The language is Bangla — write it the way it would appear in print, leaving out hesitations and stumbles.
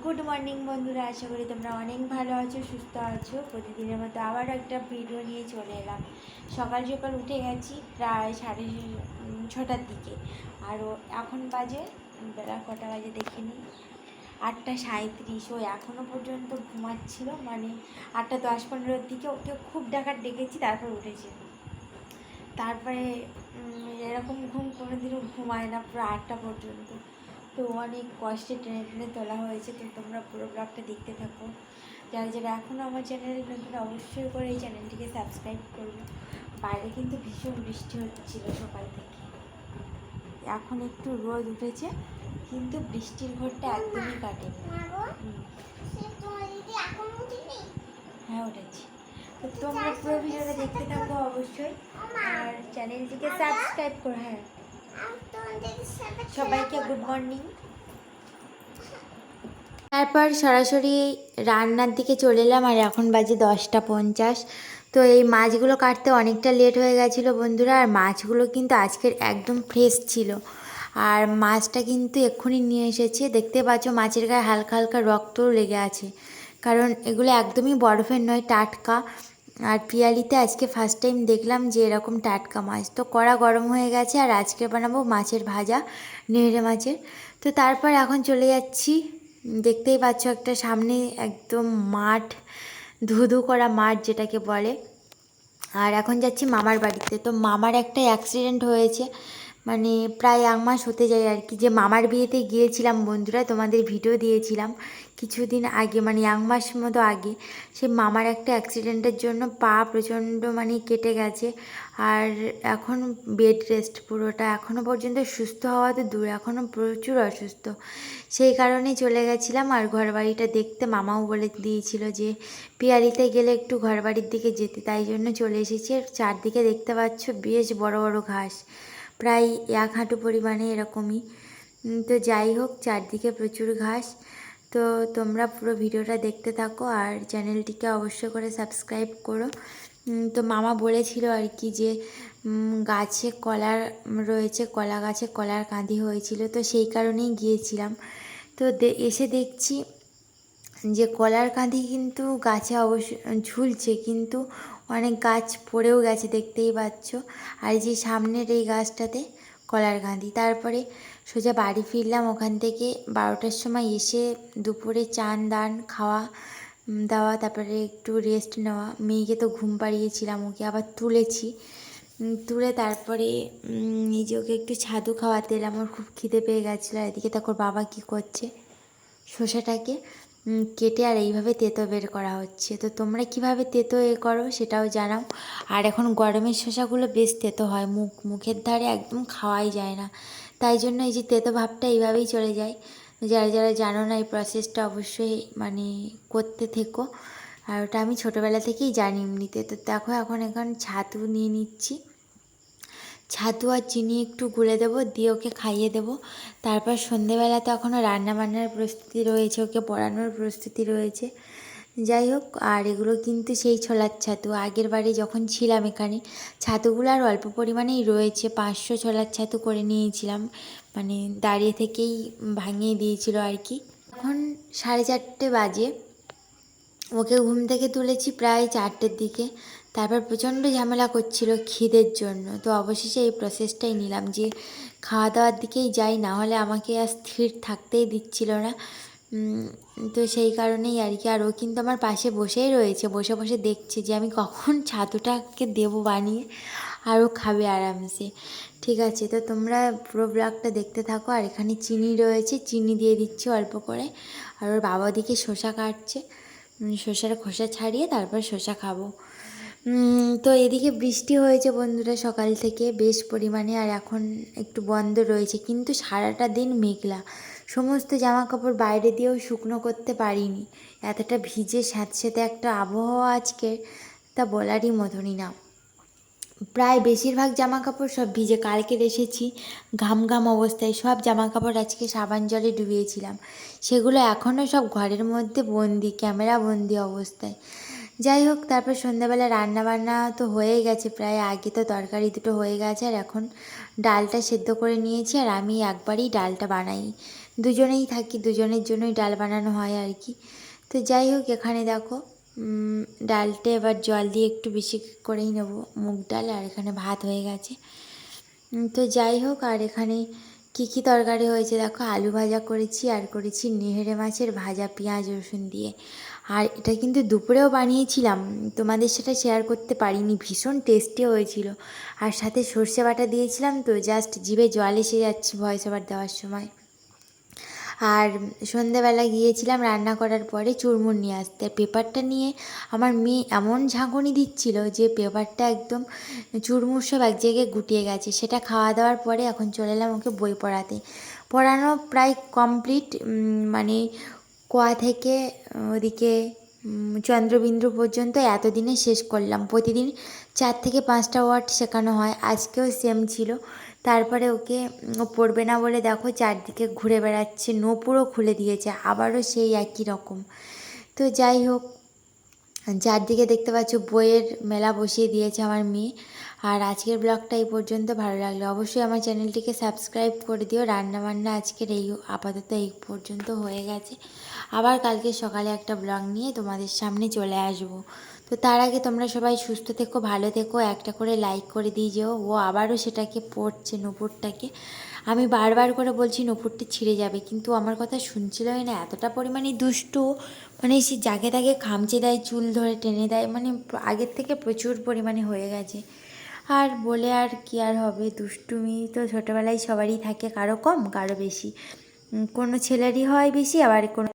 গুড মর্নিং বন্ধুরা, আশা করি তোমরা অনেক ভালো আছো, সুস্থ আছো। প্রতিদিনের মতো আবারও একটা ভিডিও নিয়ে চলে এলাম। সকাল সকাল উঠে গেছি প্রায় 6:30টার দিকে। আরও এখন বাজে, বেলা কটা বাজে দেখিনি, 8:37। ও এখনও পর্যন্ত ঘুমাচ্ছিল, মানে 8:10-15-এর দিকে ওকে খুব ডেকেছি, তারপর উঠেছে। তারপরে এরকম ঘুম কোনোদিনও ঘুমায় না পুরো 8টা পর্যন্ত। তো অনেক কষ্টে টেনে টেনে তোলা হয়েছে। তো তোমরা পুরো ব্লগটা দেখতে থাকো। যারা যারা এখনও আমার চ্যানেলে নতুন, অবশ্যই করে এই চ্যানেলটিকে সাবস্ক্রাইব করবো। বাইরে কিন্তু ভীষণ বৃষ্টি হচ্ছিল সকাল থেকে। এখন একটু রোদ উঠেছে, কিন্তু বৃষ্টির ঘরটা একদমই কাটেনি। হ্যাঁ, উঠেছি। তো তোমরা পুরো ভিডিওটা দেখতে থাকো অবশ্যই, আর চ্যানেলটিকে সাবস্ক্রাইব করো। হ্যাঁ, সবাইকে গুড মর্নিং। তারপর সরাসরি রান্নার দিকে চলে এলাম, আর এখন বাজে 10:50। তো এই মাছগুলো কাটতে অনেকটা লেট হয়ে গেছিলো বন্ধুরা, আর মাছগুলো কিন্তু আজকের একদম ফ্রেশ ছিল। আর মাছটা কিন্তু এক্ষুনি নিয়ে এসেছে, দেখতে পাচ্ছ মাছের গায়ে হালকা হালকা রক্তও লেগে আছে, কারণ এগুলো একদমই বরফের নয়, টাটকা। আর পিয়ালিতে আজকে ফার্স্ট টাইম দেখলাম যে এরকম টাটকা মাছ। তো কড়া গরম হয়ে গেছে, আর আজকে বানাবো মাছের ভাজা, নেড়ে মাছের। তো তারপর এখন চলে যাচ্ছি, দেখতেই পাচ্ছ একটা সামনে একদম মাঠ, ধুধু করা মাঠ যেটাকে বলে। আর এখন যাচ্ছি মামার বাড়িতে। তো মামার একটা অ্যাক্সিডেন্ট হয়েছে, মানে প্রায় 1 মাস হতে যায় আর কি। যে মামার বিয়েতে গিয়েছিলাম বন্ধুরা, তোমাদের ভিডিও দিয়েছিলাম কিছুদিন আগে, মানে 1 মাস মতো আগে। সে মামার একটা অ্যাক্সিডেন্টের জন্য পা প্রচণ্ড মানে কেটে গেছে, আর এখন বেড রেস্ট পুরোটা। এখনও পর্যন্ত সুস্থ হওয়া তো দূর, এখনও প্রচুর অসুস্থ। সেই কারণেই চলে গেছিলাম। আর ঘরবাড়িটা দেখতে মামাও বলে দিয়েছিল যে পিয়ালিতে গেলে একটু ঘরবাড়ির দিকে যেতে, তাই জন্য চলে এসেছি। চারদিকে দেখতে পাচ্ছ বেশ বড় বড় ঘাস, প্রায় 1 হাঁটু পরিমাণে এরকমই। তো যাই হোক, চারদিকে প্রচুর ঘাস। তো তোমরা পুরো ভিডিওটা দেখতে থাকো, আর চ্যানেলটিকে অবশ্যই করে সাবস্ক্রাইব করো। তো মামা বলেছিল আর কি যে গাছে কলার রয়েছে, কলা গাছে কলার কাঁদি হয়েছিল, তো সেই কারণেই গিয়েছিলাম। তো এসে দেখছি যে কলার কাঁদি কিন্তু গাছে অবশ্য ঝুলছে, কিন্তু অনেক গাছ পড়েও গেছে, দেখতেই পাচ্ছ। আর যে সামনের এই গাছটাতে কলার কাঁদি। তারপরে সোজা বাড়ি ফিরলাম ওখান থেকে 12টার সময় এসে, দুপুরে চান দান খাওয়া দাওয়া, তারপরে একটু রেস্ট নেওয়া। মেয়েকে তো ঘুম পাড়িয়েছিলাম, ওকে আবার তুলেছি, তুলে তারপরে নিজে ওকে একটু ছাতু খাওয়াতে এলাম, আমার খুব খিদে পেয়ে গেছিলো। এদিকে তারপর বাবা কি করছে, শসাটাকে কেটে আর এইভাবে তেতো বের করা হচ্ছে। তো তোমরা কিভাবে তেতো করো সেটাও জানাও। আর এখন গরমের শসাগুলো বেশ তেতো হয়, মুখের ধারে একদম খাওয়াই যায় না, তাই জন্য এই যে তেতো ভাবটা এইভাবেই চলে যায়। যারা যারা জানো না এই প্রসেসটা, অবশ্যই মানে করতে থেকো। আর ওটা আমি ছোটোবেলা থেকেই জানি এমনিতে। তো দেখো এখন ছাতু নিয়ে নিচ্ছি, ছাতু আর চিনি একটু গুলে দেবো, দিয়ে ওকে খাইয়ে দেবো। তারপর সন্ধেবেলা তো এখনও রান্নাবান্নার প্রস্তুতি রয়েছে, ওকে পড়ানোর প্রস্তুতি রয়েছে। যাই হোক, আর এগুলো কিন্তু সেই ছোলার ছাতু, আগের বারে যখন ছিলাম এখানে ছাতুগুলো আর অল্প পরিমাণেই রয়েছে, 500 ছোলার ছাতু করে নিয়েছিলাম, মানে দাঁড়িয়ে থেকেই ভাঙিয়ে দিয়েছিল আর কি। এখন 4:30 বাজে, ওকে ঘুম থেকে তুলেছি প্রায় 4টের দিকে। তারপর প্রচণ্ড ঝামেলা করছিল খিদের জন্য। তো অবশেষে এই প্রসেসটাই নিলাম যে খাওয়া দাওয়ার দিকেই যাই, না হলে আমাকে আর স্থির থাকতেই দিচ্ছিল না। তো সেই কারণেই আর কি। আর ও কিন্তু আমার পাশে বসেই রয়েছে, বসে বসে দেখছে যে আমি কখন ছাতুটাকে দেবো বানিয়ে, আর ও খাবে আরামসে। ঠিক আছে, তো তোমরা পুরো ব্লগটা দেখতে থাকো। আর এখানে চিনি রয়েছে, চিনি দিয়ে দিচ্ছি অল্প করে। আর ওর বাবা দিকে শসা কাটছে, শসার খোসা ছাড়িয়ে তারপর শসা খাবো। তো এদিকে বৃষ্টি হয়েছে বন্ধুরা সকাল থেকে বেশ পরিমাণে, আর এখন একটু বন্ধ রয়েছে, কিন্তু সারাটা দিন মেঘলা। সমস্ত জামা কাপড় বাইরে দিয়েও শুকনো করতে পারিনি, এতটা ভিজে স্যাঁতসেঁতে একটা আবহাওয়া আজকে, তা বলারই মতনই না। প্রায় বেশিরভাগ জামা কাপড় সব ভিজে, কালকে এসেছি ঘাম ঘাম অবস্থায়, সব জামা কাপড় আজকে সাবান জলে ডুবিয়েছিলাম, সেগুলো এখনও সব ঘরের মধ্যে বন্দি, ক্যামেরা বন্দি অবস্থায়। যাই হোক, তারপর সন্ধ্যাবেলা রান্নাবান্না তো হয়ে গেছে প্রায়, আগে তো তরকারি দুটো হয়ে গেছে, আর এখন ডালটা সেদ্ধ করে নিয়েছি। আর আমি একবারই ডালটা বানাই, দুজনেই থাকি, দুজনের জন্যই ডাল বানানো হয় আর কি। তো যাই হোক, এখানে দেখো ডালটা এবার জল দিয়ে একটু বেশি করেই নেবো, মুগ ডাল। আর এখানে ভাত হয়ে গেছে। তো যাই হোক, আর এখানে কী কী তরকারি হয়েছে দেখো, আলু ভাজা করেছি, আর করেছি নেহেরে মাছের ভাজা পেঁয়াজ রসুন দিয়ে। আর এটা কিন্তু দুপুরেও বানিয়েছিলাম, তোমাদের সেটা শেয়ার করতে পারিনি। ভীষণ টেস্টি হয়েছিল। আর সাথে সর্ষে বাটা দিয়েছিলাম, তো জাস্ট জিভে জল এসে যাচ্ছে ভয়েস ওভার দেওয়ার সময়। আর সন্ধেবেলা গিয়েছিলাম রান্না করার পরে চুরমুর নিয়ে আসতে। পেপারটা নিয়ে আমার মেয়ে এমন ঝাঁকুনি দিচ্ছিল যে পেপারটা একদম চুরমুর সব এক জায়গায় গুটিয়ে গেছে। সেটা খাওয়া দাওয়ার পরে এখন চলে এলাম ওকে বই পড়াতে। পড়ানো প্রায় কমপ্লিট, মানে কোয়া থেকে ওদিকে চন্দ্রবিন্দু পর্যন্ত এতদিনে শেষ করলাম। প্রতিদিন 4 থেকে 5টা ওয়ার্ড শেখানো হয়, আজকেও সেম ছিল। তারপরে ওকে ও পড়বে না বলে দেখো চারদিকে ঘুরে বেড়াচ্ছে, নূপুরও খুলে দিয়েছে, আবারও সেই একই রকম। তো যাই হোক, চারদিকে দেখতে পাচ্ছ বইয়ের মেলা বসিয়ে দিয়েছে আমার মেয়ে। আর আজকের ব্লগটা এই পর্যন্ত। ভালো লাগলে অবশ্যই আমার চ্যানেলটিকে সাবস্ক্রাইব করে দিও। রান্নাবান্না আজকের এই আপাতত এই পর্যন্ত হয়ে গেছে। আবার কালকে সকালে একটা ব্লগ নিয়ে তোমাদের সামনে চলে আসবো। তো তার আগে তোমরা সবাই সুস্থ থেকো, ভালো থেকো, একটা করে লাইক করে দিয়ে যেও। ও আবারও সেটাকে পড়ছে নূপুরটাকে। আমি বারবার করে বলছি নূপুরটা ছিঁড়ে যাবে, কিন্তু আমার কথা শুনছিলই না। এতটা পরিমাণে দুষ্টু, মানে সে যাকে তাকে খামচে দেয়, চুল ধরে টেনে দেয়, মানে আগের থেকে প্রচুর পরিমাণে হয়ে গেছে। আর বলে আর কি আর হবে, দুষ্টুমি তো ছোটোবেলায় সবারই থাকে, কারো কম কারো বেশি। কোনো ছেলেরই হয় বেশি, আবার কোনো